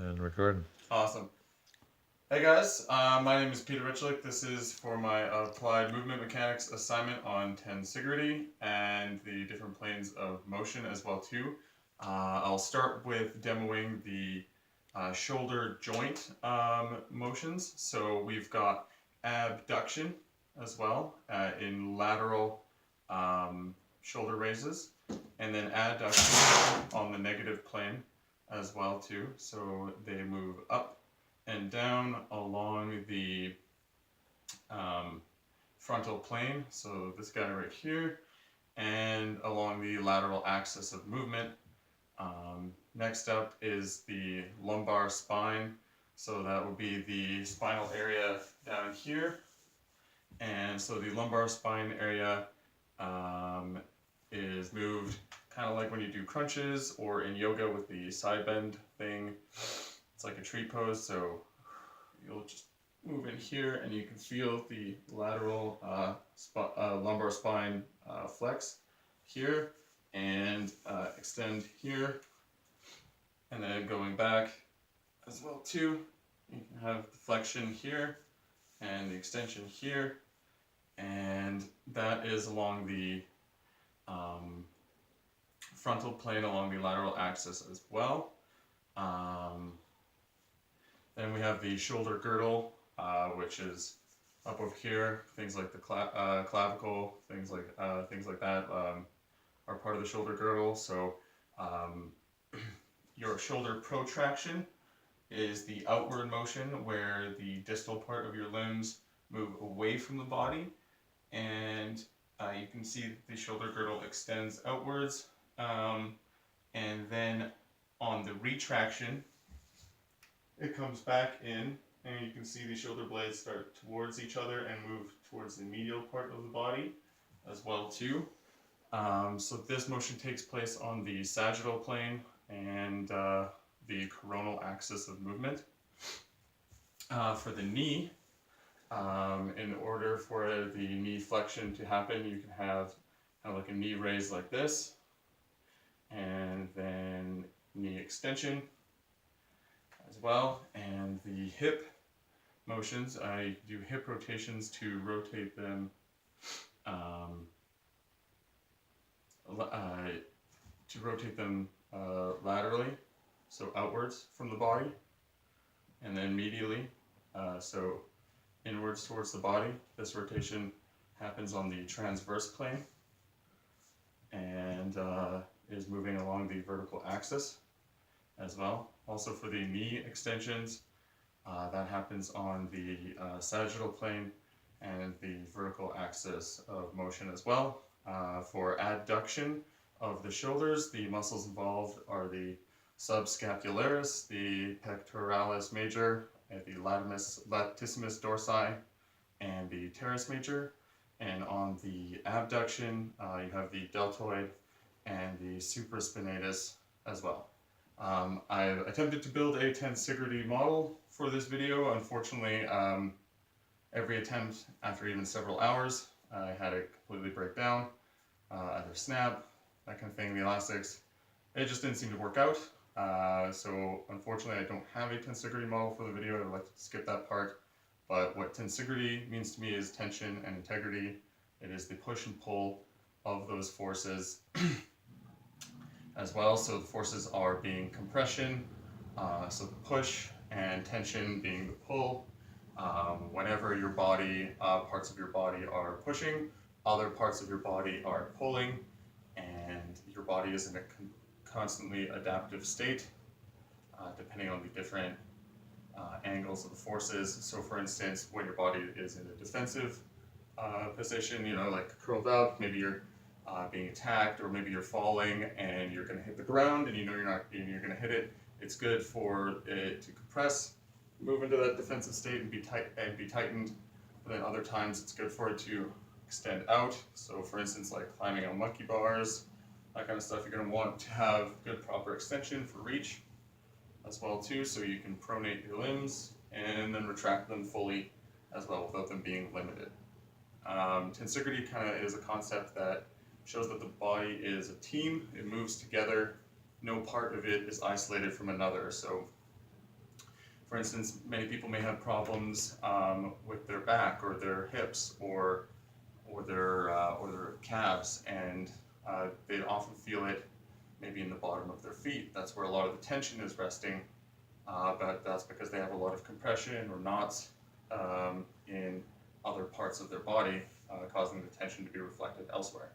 And recording. Awesome. Hey guys, my name is Peter Richlick. This is for my applied movement mechanics assignment on tensigrity and the different planes of motion as well too. I'll start with demoing the shoulder joint motions. So we've got abduction as well in lateral shoulder raises, and then adduction on the negative plane as well too. So they move up and down along the frontal plane, so this guy right here, and along the lateral axis of movement. Next up is the lumbar spine, so that would be the spinal area down here. And so the lumbar spine area is moved kind of like when you do crunches or in yoga with the side bend thing. It's like a tree pose, so you'll just move in here and you can feel the lateral lumbar spine flex here and extend here, and then going back as well too. You can have the flexion here and the extension here, and that is along the frontal plane along the lateral axis as well. Then we have the shoulder girdle, which is up over here. Things like the clavicle, things like that are part of the shoulder girdle. So your shoulder protraction is the outward motion where the distal part of your limbs move away from the body, and you can see the shoulder girdle extends outwards, and then on the retraction it comes back in, and you can see the shoulder blades start towards each other and move towards the medial part of the body as well too. So this motion takes place on the sagittal plane and the coronal axis of movement. For the knee, in order for the knee flexion to happen, you can have kind of like a knee raise like this, and then knee extension as well. And the hip motions, I do hip rotations to rotate them laterally, so outwards from the body, and then medially, so inwards towards the body. This rotation happens on the transverse plane and is moving along the vertical axis as well. Also for the knee extensions, that happens on the sagittal plane and the vertical axis of motion as well. For adduction of the shoulders, the muscles involved are the subscapularis, the pectoralis major, the latissimus dorsi, and the teres major. And on the abduction, you have the deltoid and the supraspinatus as well. I've attempted to build a tensigrity model for this video. Unfortunately, every attempt, after even several hours, I had it completely break down, either snap, that kind of thing, the elastics. It just didn't seem to work out. So unfortunately, I don't have a tensigrity model for the video. I would like to skip that part. But what tensigrity means to me is tension and integrity. It is the push and pull of those forces as well. So the forces are being compression, so the push, and tension being the pull. Whenever your body, parts of your body are pushing, other parts of your body are pulling, and your body is in a constantly adaptive state, depending on the different angles of the forces. So for instance, when your body is in a defensive position, you know, like curled up, maybe you're being attacked, or maybe you're falling and you're going to hit the ground and you know you're going to hit it. It's good for it to compress, move into that defensive state and be tightened. But then other times it's good for it to extend out. So for instance, like climbing on monkey bars, that kind of stuff, you're going to want to have good proper extension for reach as well too, so you can pronate your limbs and then retract them fully as well without them being limited. Tensigrity kind of is a concept that shows that the body is a team. It moves together. No part of it is isolated from another. So For instance, many people may have problems with their back or their hips or their calves, and they often feel it maybe in the bottom of their feet. That's where a lot of the tension is resting, but that's because they have a lot of compression or knots in other parts of their body, causing the tension to be reflected elsewhere.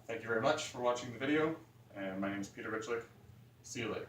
Thank you very much for watching the video, and my name is Peter Richlick. See you later.